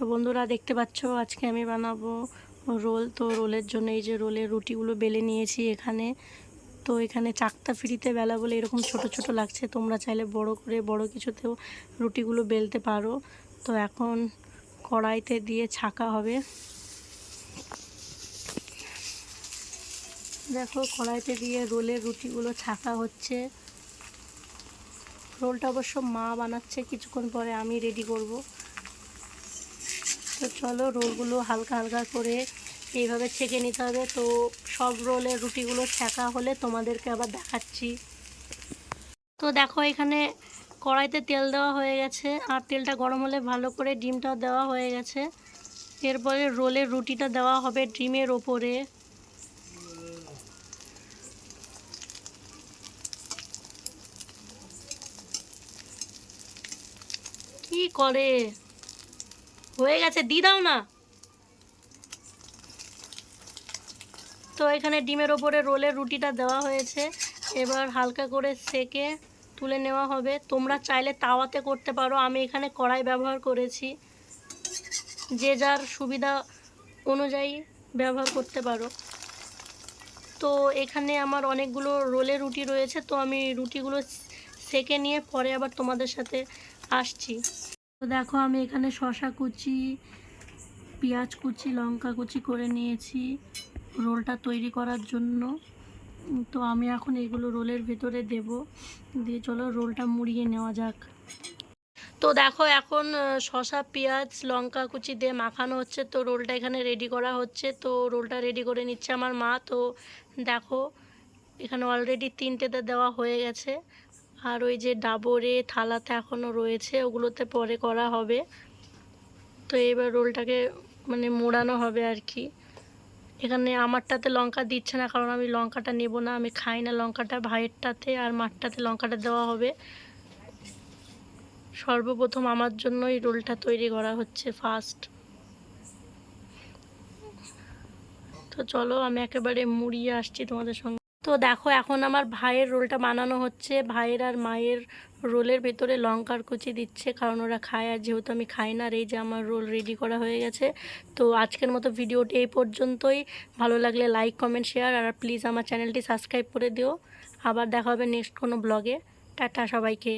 তো বন্ধুরা দেখতে পাচ্ছ আজকে আমি বানাবো রোল। তো রোলের জন্য এই যে রোলের রুটিগুলো বেলে নিয়েছি এখানে। তো এখানে চাকতা ফ্রিতে বেলা বলে এরকম ছোট ছোট লাগছে, তোমরা চাইলে বড় করে বড় কিছুতেও রুটিগুলো বেলতে পারো। তো এখন কড়াইতে দিয়ে ছাকা হবে। দেখো কড়াইতে দিয়ে রোলের রুটিগুলো ছাকা হচ্ছে। রোলটা অবশ্য মা বানাচ্ছে, কিছুক্ষণ পরে আমি রেডি করব। তো চলো রোলগুলো হালকা হালকা করে এইভাবে ছেঁকে নিতে হবে। তো সব রোলের রুটিগুলো ছেঁকা হলে তোমাদেরকে আবার দেখাচ্ছি। তো দেখো এখানে কড়াইতে তেল দেওয়া হয়ে গেছে, আর তেলটা গরম হলে ভালো করে ডিমটাও দেওয়া হয়ে গেছে। এরপরে রোলের রুটিটা দেওয়া হবে ডিমের ওপরে। কি করে হয়ে গেছে, দিয়ে দাও না। তো এখানে ডিমের ওপরে রোলের রুটিটা দেওয়া হয়েছে, এবার হালকা করে সেকে তুলে নেওয়া হবে। তোমরা চাইলে তাওয়াতে করতে পারো, আমি এখানে কড়াই ব্যবহার করেছি। যে যার সুবিধা অনুযায়ী ব্যবহার করতে পারো। তো এখানে আমার অনেকগুলো রোলের রুটি রয়েছে, তো আমি রুটিগুলো সেকে নিয়ে পরে আবার তোমাদের সাথে আসছি। তো দেখো আমি এখানে শসা কুচি, পেঁয়াজ কুচি, লঙ্কা কুচি করে নিয়েছি রোলটা তৈরি করার জন্য। তো আমি এখন এগুলো রোলের ভেতরে দেব, দিয়ে চলো রোলটা মুড়িয়ে নেওয়া যাক। তো দেখো এখন শসা, পেঁয়াজ, লঙ্কা কুচি দিয়ে মাখানো হচ্ছে। তো রোলটা এখানে রেডি করা হচ্ছে। তো রোলটা রেডি করে নিচ্ছে আমার মা। তো দেখো এখানে অলরেডি 3টেতে দেওয়া হয়ে গেছে, আর ওই যে ডাবরে থালাতে এখনও রয়েছে, ওগুলোতে পরে করা হবে। তো এবার রোলটাকে মানে মোড়ানো হবে আর কি। এখানে আমারটাতে লঙ্কা দিচ্ছে না, কারণ আমি লঙ্কাটা নেব না, আমি খাই না লঙ্কাটা। ভাইয়েরটাতে আর মারটাতে লঙ্কাটা দেওয়া হবে। সর্বপ্রথম আমার জন্যই রোলটা তৈরি করা হচ্ছে ফার্স্ট। তো চলো আমি একেবারে মুড়িয়ে আসছি তোমাদের সঙ্গে। তো দেখো এখন আমার ভাইয়ের রোলটা বানানো হচ্ছে। ভাইয়ের আর মায়ের রোলের ভেতরে লঙ্কার কুচি দিচ্ছে, কারণ ওরা খায়, আর যেহেতু আমি খাই না। আর এই যে আমার রোল রেডি করা হয়ে গেছে। তো আজকের মতো ভিডিওটি এই পর্যন্তই। ভালো লাগলে লাইক, কমেন্ট, শেয়ার, আর প্লিজ আমার চ্যানেলটি সাবস্ক্রাইব করে দিও। আবার দেখা হবে নেক্সট কোনো ব্লগে। টাটা সবাইকে।